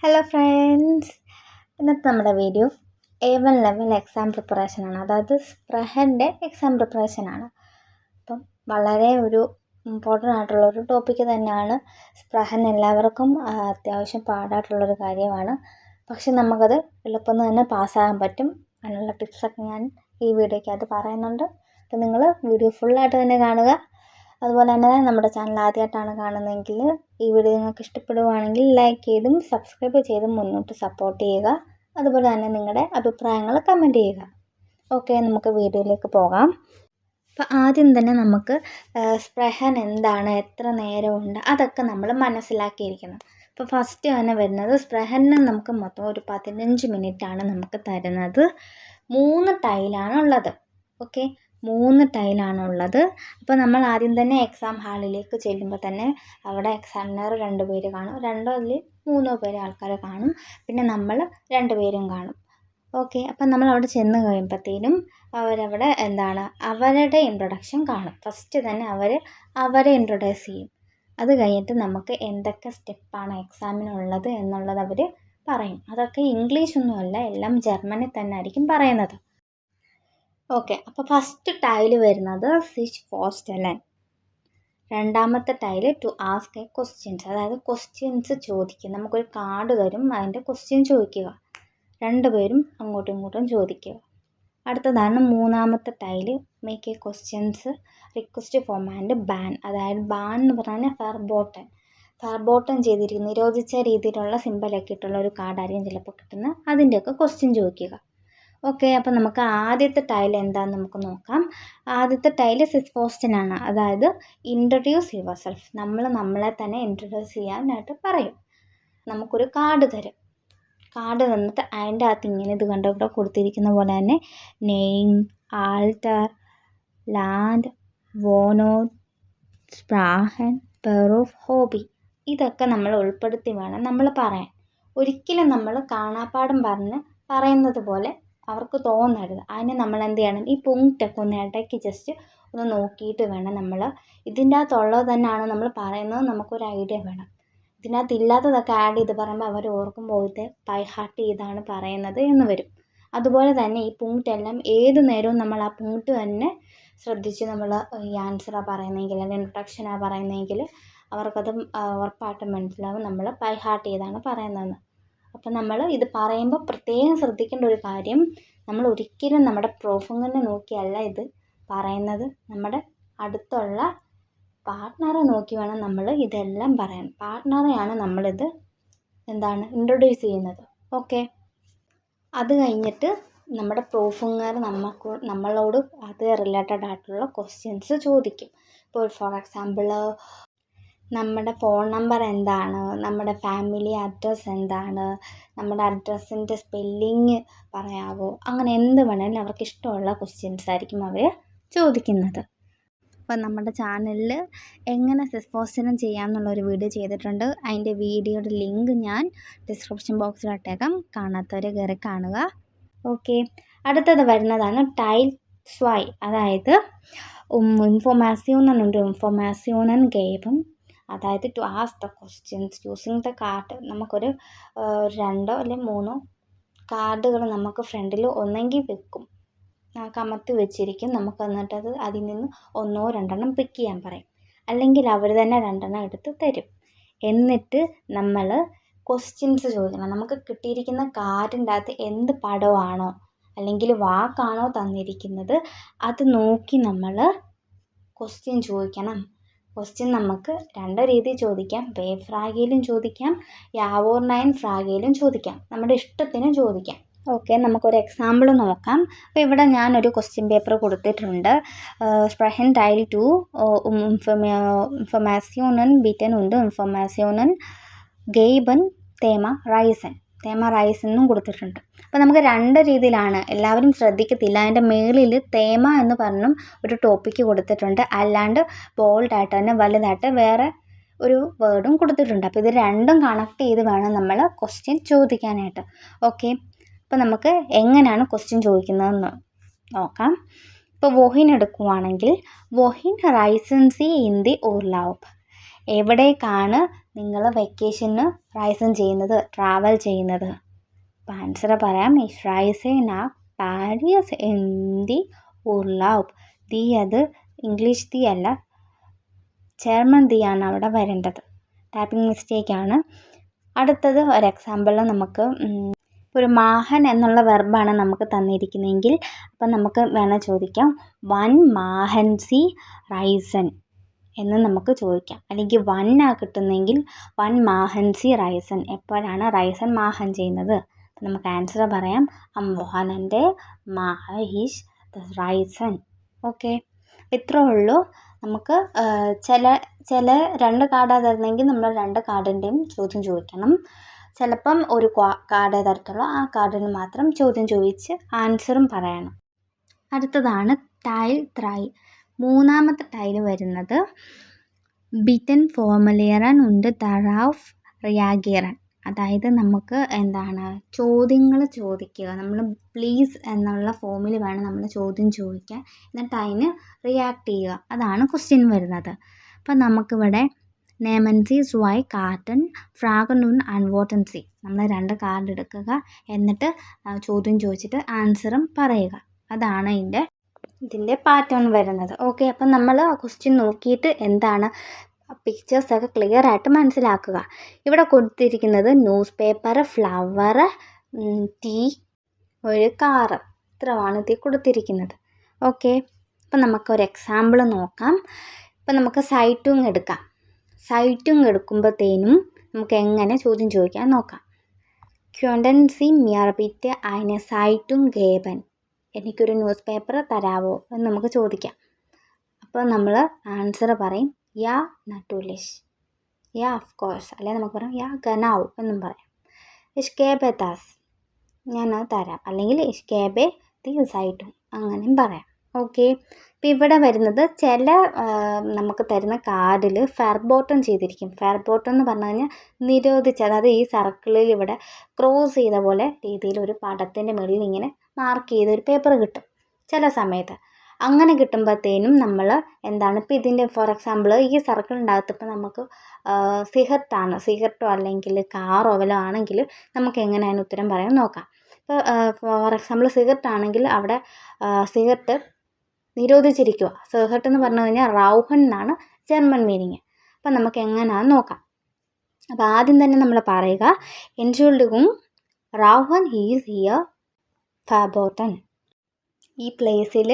Hello friends, ഇന്നത്തെ നമ്മുടെ video A1 level exam പ്രിപ്പറേഷനാണ്. അതായത് സ്പ്രഹൻ്റെ എക്സാം പ്രിപ്പറേഷനാണ്. അപ്പം വളരെ ഒരു ഇമ്പോർട്ടൻ്റ് ആയിട്ടുള്ളൊരു ടോപ്പിക്ക് തന്നെയാണ്. സ്പ്രഹൻ എല്ലാവർക്കും അത്യാവശ്യം പാടായിട്ടുള്ളൊരു കാര്യമാണ്. പക്ഷെ നമുക്കത് എളുപ്പം തന്നെ പാസ്സാകാൻ പറ്റും. അതിനുള്ള ടിപ്സൊക്കെ ഞാൻ ഈ വീഡിയോയ്ക്കകത്ത് പറയുന്നുണ്ട്. അപ്പോൾ നിങ്ങൾ വീഡിയോ ഫുള്ളായിട്ട് തന്നെ കാണുക. അതുപോലെ തന്നെ നമ്മുടെ ചാനൽ ആദ്യമായിട്ടാണ് കാണുന്നതെങ്കിൽ ഈ വീഡിയോ നിങ്ങൾക്ക് ഇഷ്ടപ്പെടുകയാണെങ്കിൽ ലൈക്ക് ചെയ്തും സബ്സ്ക്രൈബ് ചെയ്തും മുന്നോട്ട് സപ്പോർട്ട് ചെയ്യുക. അതുപോലെ തന്നെ നിങ്ങളുടെ അഭിപ്രായങ്ങൾ കമൻറ്റ് ചെയ്യുക. ഓക്കെ, നമുക്ക് വീഡിയോയിലേക്ക് പോകാം. അപ്പോൾ ആദ്യം തന്നെ നമുക്ക് സ്പ്രഹൻ എന്താണ്, എത്ര നേരമുണ്ട്, അതൊക്കെ നമ്മൾ മനസ്സിലാക്കിയിരിക്കണം. അപ്പോൾ ഫസ്റ്റ് തന്നെ വരുന്നത് സ്പ്രഹന് നമുക്ക് മൊത്തം ഒരു 15 മിനിറ്റാണ് നമുക്ക് തരുന്നത്. 3 ടൈലാണുള്ളത്. ഓക്കെ, 3 ടൈലാണുള്ളത്. അപ്പോൾ നമ്മൾ ആദ്യം തന്നെ എക്സാം ഹാളിലേക്ക് ചെല്ലുമ്പോൾ തന്നെ അവിടെ എക്സാമിനർ 2 പേര് കാണും. 2 അല്ലെങ്കിൽ 3 പേര് ആൾക്കാർ കാണും. പിന്നെ നമ്മൾ 2 പേരും കാണും. ഓക്കെ, അപ്പം നമ്മൾ അവിടെ ചെന്ന് കഴിയുമ്പോഴത്തേനും അവരവിടെ അവരുടെ ഇൻട്രൊഡക്ഷൻ കാണും. ഫസ്റ്റ് തന്നെ അവരെ ഇൻട്രൊഡ്യൂസ് ചെയ്യും. അത് കഴിഞ്ഞിട്ട് നമുക്ക് എന്തൊക്കെ സ്റ്റെപ്പാണ് എക്സാമിനുള്ളത് എന്നുള്ളത് അവർ പറയും. അതൊക്കെ ഇംഗ്ലീഷൊന്നുമല്ല, എല്ലാം ജർമ്മനിൽ തന്നെ ആയിരിക്കും പറയുന്നത്. ഓക്കെ, അപ്പോൾ ഫസ്റ്റ് ടൈല് വരുന്നത് സിച്ച് ഫോസ്റ്റലൻ. രണ്ടാമത്തെ ടൈല് ടു ആസ്ക് എ ക്വസ്റ്റ്യൻസ്, അതായത് ക്വസ്റ്റ്യൻസ് ചോദിക്കുക. നമുക്കൊരു കാർഡ് തരും, അതിൻ്റെ ക്വസ്റ്റ്യൻ ചോദിക്കുക. 2 പേരും അങ്ങോട്ടും ഇങ്ങോട്ടും ചോദിക്കുക. അടുത്തതാണ് മൂന്നാമത്തെ tile make A questions request form and ban. അതായത് ബാൻ എന്ന് പറഞ്ഞാൽ ഫർബോട്ടൻ ചെയ്തിരിക്കുന്ന നിരോധിച്ച രീതിയിലുള്ള സിമ്പലൊക്കെ ഇട്ടുള്ള ഒരു കാർഡായിരിക്കും ചിലപ്പോൾ കിട്ടുന്നത്. അതിൻ്റെയൊക്കെ ക്വസ്റ്റ്യൻ ചോദിക്കുക. ഓക്കെ, അപ്പോൾ നമുക്ക് ആദ്യത്തെ ടൈൽ എന്താണെന്ന് നമുക്ക് നോക്കാം. ആദ്യത്തെ ടൈല് സിച്ച് ഫോസ്റ്റനാണ്. അതായത് ഇൻട്രൊഡ്യൂസ് യുവർ സെൽഫ്. നമ്മളെ തന്നെ ഇൻട്രൊഡ്യൂസ് ചെയ്യാനായിട്ട് പറയും. നമുക്കൊരു കാർഡ് തരും. കാർഡ് തന്നിട്ട് അതിൻ്റെ അകത്ത് ഇങ്ങനെ ഇത് കണ്ടോ, ഇവിടെ കൊടുത്തിരിക്കുന്ന പോലെ തന്നെ നെയിം, ആൾട്ടർ, ലാൻഡ്, വോനോട്ട്, സ്പ്രാഹൻ, പെറൂഫ്, ഹോബി, ഇതൊക്കെ നമ്മൾ ഉൾപ്പെടുത്തി വേണം നമ്മൾ പറയാൻ. ഒരിക്കലും നമ്മൾ കാണാപ്പാഠം പറയുന്നത് പോലെ അവർക്ക് തോന്നരുത്. അതിന് നമ്മൾ എന്ത് ചെയ്യണം, ഈ പുങ്ക്റ്റൊക്കെ ഒന്ന് ഇടയ്ക്ക് ജസ്റ്റ് ഒന്ന് നോക്കിയിട്ട് വേണം നമ്മൾ. ഇതിൻ്റെ അകത്തുള്ളത് തന്നെയാണ് നമ്മൾ പറയുന്നത്, നമുക്കൊരു ഐഡിയ വേണം. ഇതിനകത്ത് ഇല്ലാത്തതൊക്കെ ആഡ് ചെയ്ത് പറയുമ്പോൾ അവർ ഓർക്കുമ്പോൾ ഇത് ബൈ ഹാർട്ട് ചെയ്താണ് പറയുന്നത് എന്ന് വരും. അതുപോലെ തന്നെ ഈ പുങ്ക്റ്റെല്ലാം ഏത് നേരവും നമ്മൾ ആ പുങ്ക്റ്റ് തന്നെ ശ്രദ്ധിച്ച് നമ്മൾ ഈ ആൻസറാണ് പറയുന്നതെങ്കിൽ അല്ലെങ്കിൽ ഇൻട്രൊഡക്ഷനാണ് പറയുന്നതെങ്കിൽ അവർക്കത് ഉറപ്പായിട്ടും മനസ്സിലാവും നമ്മൾ ബൈ ഹാർട്ട് ചെയ്താണ് പറയുന്നതെന്ന്. അപ്പം നമ്മൾ ഇത് പറയുമ്പോൾ പ്രത്യേകം ശ്രദ്ധിക്കേണ്ട ഒരു കാര്യം, നമ്മൾ ഒരിക്കലും നമ്മുടെ പ്രൂഫിങ്ങിനെ നോക്കിയല്ല ഇത് പറയുന്നത്. നമ്മുടെ അടുത്തുള്ള പാർട്ട്ണറെ നോക്കി വേണം നമ്മൾ ഇതെല്ലാം പറയാൻ. പാർട്ട്ണറെയാണ് നമ്മളിത് ഇൻട്രൊഡ്യൂസ് ചെയ്യുന്നത്. ഓക്കെ, അത് കഴിഞ്ഞിട്ട് നമ്മുടെ പ്രൂഫിങ്ങർ നമ്മളോട് അത് റിലേറ്റഡ് ആയിട്ടുള്ള ക്വസ്റ്റ്യൻസ് ചോദിക്കും. ഇപ്പോൾ ഫോർ എക്സാമ്പിൾ നമ്മുടെ ഫോൺ നമ്പർ എന്താണ്, നമ്മുടെ ഫാമിലി അഡ്രസ്സ് എന്താണ്, നമ്മുടെ അഡ്രസ്സിൻ്റെ സ്പെല്ലിങ് പറയാവോ, അങ്ങനെ എന്ത് വേണമെങ്കിലും അവർക്ക് ഇഷ്ടമുള്ള ക്വസ്റ്റ്യൻസ് ആയിരിക്കും അവർ ചോദിക്കുന്നത്. അപ്പോൾ നമ്മുടെ ചാനലിൽ എങ്ങനെ സിച്ച് ഫോസ്റ്റലൻ ചെയ്യാമെന്നുള്ളൊരു വീഡിയോ ചെയ്തിട്ടുണ്ട്. അതിൻ്റെ വീഡിയോയുടെ ലിങ്ക് ഞാൻ ഡിസ്ക്രിപ്ഷൻ ബോക്സിൽ ഇട്ടേക്കാം. കാണാത്തവർ കയറി കാണുക. ഓക്കെ, അടുത്തത് വരുന്നതാണ് ടൈൽ സ്വൈ. അതായത് ഇൻഫോർമാസ്യൂണൻ ഗേബും, അതായത് to ask the questions using the card. നമുക്കൊരു 2 അല്ലെങ്കിൽ 3 കാർഡുകൾ നമുക്ക് ഫ്രണ്ടിൽ ഒന്നെങ്കിൽ വെക്കും, കമത്തി വെച്ചിരിക്കും. നമുക്ക് എന്നിട്ടത് അതിൽ നിന്ന് 1 2 എണ്ണം പിക്ക് ചെയ്യാൻ പറയും. അല്ലെങ്കിൽ അവർ തന്നെ 2 എണ്ണം എടുത്ത് തരും. എന്നിട്ട് നമ്മൾ ക്വസ്റ്റ്യൻസ് ചോദിക്കണം. നമുക്ക് കിട്ടിയിരിക്കുന്ന കാർഡിൻ്റെ അകത്ത് എന്ത് പടമാണോ അല്ലെങ്കിൽ വാക്കാണോ തന്നിരിക്കുന്നത് അത് നോക്കി നമ്മൾ ക്വസ്റ്റ്യൻ ചോദിക്കണം. ക്വസ്റ്റ്യൻ നമുക്ക് 2 രീതിയിൽ ചോദിക്കാം. വേവ് ഫ്രാഗയിലും ചോദിക്കാം, യാവോർനൈൻ ഫ്രാഗയിലും ചോദിക്കാം. നമ്മുടെ ഇഷ്ടത്തിന് ചോദിക്കാം. ഓക്കെ, നമുക്കൊരു എക്സാമ്പിൾ നോക്കാം. അപ്പോൾ ഇവിടെ ഞാനൊരു ക്വസ്റ്റ്യൻ പേപ്പർ കൊടുത്തിട്ടുണ്ട്. സ്പ്രഹൻ ടൈൽ 2 ഇൻഫോർമാസ്യൂണൻ ബിറ്റൻ ഉണ്ട്, ഇൻഫോർമാസ്യൂണൻ ഗെയ്ബൻ തേമ റൈസൻ എന്നും കൊടുത്തിട്ടുണ്ട്. അപ്പോൾ നമുക്ക് 2 രീതിയിലാണ്, എല്ലാവരും ശ്രദ്ധിക്കത്തില്ല. അതിൻ്റെ മേളിൽ തേമ എന്ന് പറഞ്ഞും ഒരു ടോപ്പിക്ക് കൊടുത്തിട്ടുണ്ട്. അല്ലാണ്ട് ബോൾഡായിട്ട് തന്നെ വലുതായിട്ട് വേറെ ഒരു വേർഡും കൊടുത്തിട്ടുണ്ട്. അപ്പോൾ ഇത് 2ഉം കണക്ട് ചെയ്ത് വേണം നമ്മൾ ക്വസ്റ്റ്യൻ ചോദിക്കാനായിട്ട്. ഓക്കെ, അപ്പോൾ നമുക്ക് എങ്ങനെയാണ് ക്വസ്റ്റ്യൻ ചോദിക്കുന്നതെന്ന് നോക്കാം. ഇപ്പോൾ വോഹിൻ എടുക്കുവാണെങ്കിൽ വോഹിൻ റൈസൻസി ഇൻ ദി ഉർലൗബ്. എവിടേക്കാണ് നിങ്ങൾ വെക്കേഷന് റൈസൻ ചെയ്യുന്നത്, ട്രാവൽ ചെയ്യുന്നത്? അപ്പോൾ ആൻസർ പറയാം. Ich reise nach Paris in die Urlaub. The അത് ഇംഗ്ലീഷ് ദി അല്ല, ജർമ്മൻ ദി ആണ് അവിടെ വരേണ്ടത്. ടൈപ്പിംഗ് മിസ്റ്റേക്കാണ്. അടുത്തത് ഒരു എക്സാമ്പിൾ നമുക്ക് ഒരു മാഹൻ എന്നുള്ള വെർബാണ് നമുക്ക് തന്നിരിക്കുന്നതെങ്കിൽ അപ്പം നമുക്ക് വേണം ചോദിക്കാം വൺ മാഹൻ സി റൈസൻ എന്ന് നമുക്ക് ചോദിക്കാം. അല്ലെങ്കിൽ വണ്ണാ കിട്ടുന്നെങ്കിൽ വൺ മാഹൻ സി റൈസൻ. എപ്പോഴാണ് റൈസൻ മാഹൻ ചെയ്യുന്നത്? നമുക്ക് ആൻസർ പറയാം അം വോഹനൻ്റെ മാഹ ഹിഷ് റൈസൻ. ഓക്കെ, ഇത്രേ ഉള്ളൂ. നമുക്ക് ചില 2 കാർഡാണ് തരുന്നെങ്കിൽ നമ്മൾ 2 കാർഡിൻ്റെയും ചോദ്യം ചോദിക്കണം. ചിലപ്പം ഒരു കാർഡേ തരത്തുള്ളൂ, ആ കാർഡിന് മാത്രം ചോദ്യം ചോദിച്ച് ആൻസറും പറയണം. അടുത്തതാണ് ടൈൽ 3. മൂന്നാമത്തെ ടൈൽ വരുന്നത് ബിറ്റൻ ഫോർമുലിയറൻ ഉണ്ട് ദറാഫ് റിയാഗിയറൻ. അതായത് നമുക്ക് എന്താണ് ചോദ്യങ്ങൾ ചോദിക്കുക. നമ്മൾ പ്ലീസ് എന്നുള്ള ഫോമിൽ വേണം നമ്മൾ ചോദ്യം ചോദിക്കാൻ, എന്നിട്ട് അതിന് റിയാക്ട് ചെയ്യുക. അതാണ് ക്വസ്റ്റ്യൻ വരുന്നത്. അപ്പം നമുക്കിവിടെ നെമൻ സി സ്വൈ കാർട്ടൺ ഫ്രാഗൻ und antworten Sie. നമ്മൾ 2 കാർഡ് എടുക്കുക, എന്നിട്ട് ചോദ്യം ചോദിച്ചിട്ട് ആൻസറും പറയുക. അതാണ് ഇതിൻ്റെ പാറ്റേൺ വരുന്നത്. ഓക്കെ, അപ്പം നമ്മൾ ആ ക്വസ്റ്റ്യൻ നോക്കിയിട്ട് എന്താണ് പിക്ചേഴ്സൊക്കെ ക്ലിയർ ആയിട്ട് മനസ്സിലാക്കുക. ഇവിടെ കൊടുത്തിരിക്കുന്നത് ന്യൂസ് പേപ്പർ, ഫ്ലവർ, ടീ, ഒരു കാറ്, ഇത്രയാണ് ഇതിൽ കൊടുത്തിരിക്കുന്നത്. ഓക്കെ, അപ്പം നമുക്കൊരു എക്സാമ്പിൾ നോക്കാം. ഇപ്പം നമുക്ക് സൈറ്റുങ് എടുക്കാം. സൈറ്റുങ് എടുക്കുമ്പോഴത്തേനും നമുക്ക് എങ്ങനെ ചോദ്യം ചോദിക്കാൻ നോക്കാം. ക്വണ്ടൻ സി മിയർ ബിറ്റ് eine Zeitung geben. എനിക്കൊരു ന്യൂസ് പേപ്പർ തരാവോ എന്ന് നമുക്ക് ചോദിക്കാം. അപ്പോൾ നമ്മൾ ആൻസർ പറയും യാ natürlich, യാ of course, അല്ലെങ്കിൽ നമുക്ക് പറയാം യാ genau എന്നും പറയാം. ich gebe das, ഞാനത് തരാം, അല്ലെങ്കിൽ ich gebe die Zeitung, അങ്ങനെയും പറയാം. ഓക്കെ, ഇപ്പം ഇവിടെ വരുന്നത് ചില നമുക്ക് തരുന്ന കാർഡിൽ ഫെർബോട്ടം ചെയ്തിരിക്കും. ഫെർബോട്ടം എന്ന് പറഞ്ഞു കഴിഞ്ഞാൽ നിരോധിച്ച്, അതായത് ഈ സർക്കിളിൽ ഇവിടെ ക്രോസ് ചെയ്ത പോലെ രീതിയിൽ ഒരു പടത്തിൻ്റെ മുകളിൽ ഇങ്ങനെ മാർക്ക് ചെയ്ത ഒരു പേപ്പർ കിട്ടും ചില സമയത്ത്. അങ്ങനെ കിട്ടുമ്പോഴത്തേനും നമ്മൾ എന്താണ് ഇപ്പം ഇതിൻ്റെ ഫോർ എക്സാമ്പിൾ ഈ സർക്കിളിൻ്റെ അകത്ത് ഇപ്പം നമുക്ക് സിഗരറ്റോ അല്ലെങ്കിൽ കാറോ വല്ലതും ആണെങ്കിൽ നമുക്ക് എങ്ങനെയാണ് ഉത്തരം പറയാൻ നോക്കാം. ഇപ്പോൾ ഫോർ എക്സാമ്പിൾ സിഗരറ്റ് ആണെങ്കിൽ അവിടെ സിഗരറ്റ് നിരോധിച്ചിരിക്കുക. സിഗരറ്റ് എന്ന് പറഞ്ഞു കഴിഞ്ഞാൽ റൗഹൻ എന്നാണ് ജർമ്മൻ മീനിങ്. അപ്പം നമുക്ക് എങ്ങനെയാണെന്ന് നോക്കാം. അപ്പോൾ ആദ്യം തന്നെ നമ്മൾ പറയുക എൻഷുൾഡിഗും റൗഹൻ ഹീസ് ഹിയർ ഫെർബോട്ടൻ. ഈ പ്ലേസിൽ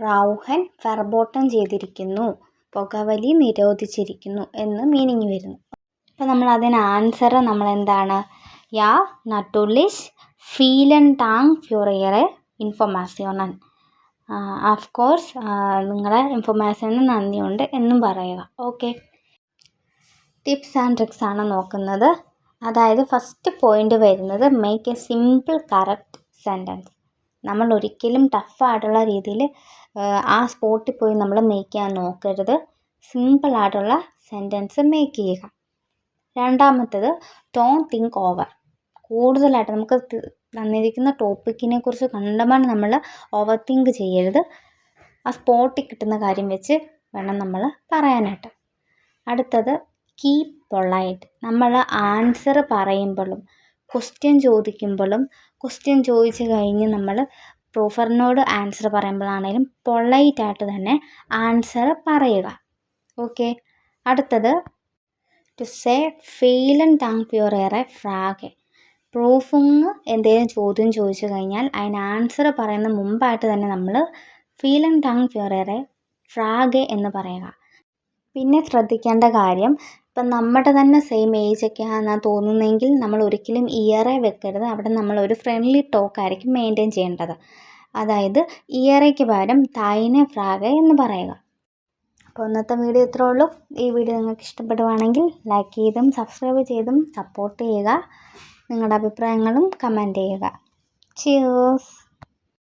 റൗഹൻ ഫെർബോട്ടൻ ചെയ്തിരിക്കുന്നു, പുകവലി നിരോധിച്ചിരിക്കുന്നു എന്ന് മീനിങ് വരുന്നു. അപ്പോൾ നമ്മൾ അതിന് ആൻസർ നമ്മൾ എന്താണ് യാ നട്ടുലിഷ് ഫീലൻ ടാങ് ഫ്യൂറിയറെ ഇൻഫോർമാസിയോണൻ. ഓഫ് കോഴ്സ് നിങ്ങളുടെ ഇൻഫോർമേഷന് നന്ദിയുണ്ട് എന്നും പറയുക. ഓക്കെ, ടിപ്സ് ആൻഡ് ട്രിക്സ് ആണ് നോക്കുന്നത്. അതായത് ഫസ്റ്റ് പോയിന്റ് വരുന്നത് make A simple correct sentence. നമ്മൾ ഒരിക്കലും ടഫായിട്ടുള്ള രീതിയിൽ ആ സ്പോട്ടിൽ പോയി നമ്മൾ മേക്ക് ചെയ്യാൻ നോക്കരുത്. സിമ്പിളായിട്ടുള്ള സെൻറ്റൻസ് മേക്ക് ചെയ്യുക. രണ്ടാമത്തേത് ഡോണ്ട് തിങ്ക് ഓവർ. കൂടുതലായിട്ട് നമുക്ക് തന്നിരിക്കുന്ന ടോപ്പിക്കിനെ കുറിച്ച് കണ്ടമാനം നമ്മൾ ഓവർ തിങ്ക് ചെയ്യരുത്. ആ സ്പോട്ടിൽ കിട്ടുന്ന കാര്യം വെച്ച് വേണം നമ്മൾ പറയാനായിട്ട്. അടുത്തത് കീപ് പൊളൈറ്റ്. നമ്മൾ ആൻസർ പറയുമ്പോഴും ക്വസ്റ്റ്യൻ ചോദിക്കുമ്പോഴും ക്വസ്റ്റ്യൻ ചോദിച്ച് കഴിഞ്ഞ് നമ്മൾ പ്രൂഫറിനോട് ആൻസർ പറയുമ്പോഴാണേലും പൊളൈറ്റായിട്ട് തന്നെ ആൻസർ പറയുക. ഓക്കെ, അടുത്തത് ടു സേ ഫെയിലൻ ടാങ് പ്യൂറേറെ ഫ്രാഗെ. പ്രൂഫിങ് എന്തെങ്കിലും ചോദ്യം ചോദിച്ചു കഴിഞ്ഞാൽ അതിന് ആൻസർ പറയുന്ന മുമ്പായിട്ട് തന്നെ നമ്മൾ ഫീലൻ ടാങ് പ്യൂറേറെ ഫ്രാഗെ എന്ന് പറയുക. പിന്നെ ശ്രദ്ധിക്കേണ്ട കാര്യം, ഇപ്പം നമ്മുടെ തന്നെ സെയിം ഏജൊക്കെ ആണെന്നാണ് തോന്നുന്നതെങ്കിൽ നമ്മൾ ഒരിക്കലും ഇയറെ വെക്കരുത്. അവിടെ നമ്മൾ ഒരു ഫ്രണ്ട്ലി ടോക്കായിരിക്കും മെയിൻറ്റെയിൻ ചെയ്യേണ്ടത്. അതായത് ഇയറയ്ക്ക് പകരം തായിനെ ഫ്രാഗെ എന്ന് പറയുക. അപ്പോൾ ഇന്നത്തെ വീഡിയോ ഇത്രേ ഉള്ളൂ. ഈ വീഡിയോ നിങ്ങൾക്ക് ഇഷ്ടപ്പെടുവാണെങ്കിൽ ലൈക്ക് ചെയ്തും സബ്സ്ക്രൈബ് ചെയ്തും സപ്പോർട്ട് ചെയ്യുക. നിങ്ങളുടെ അഭിപ്രായങ്ങളും കമൻറ്റ് ചെയ്യുക. ചിയേഴ്സ്.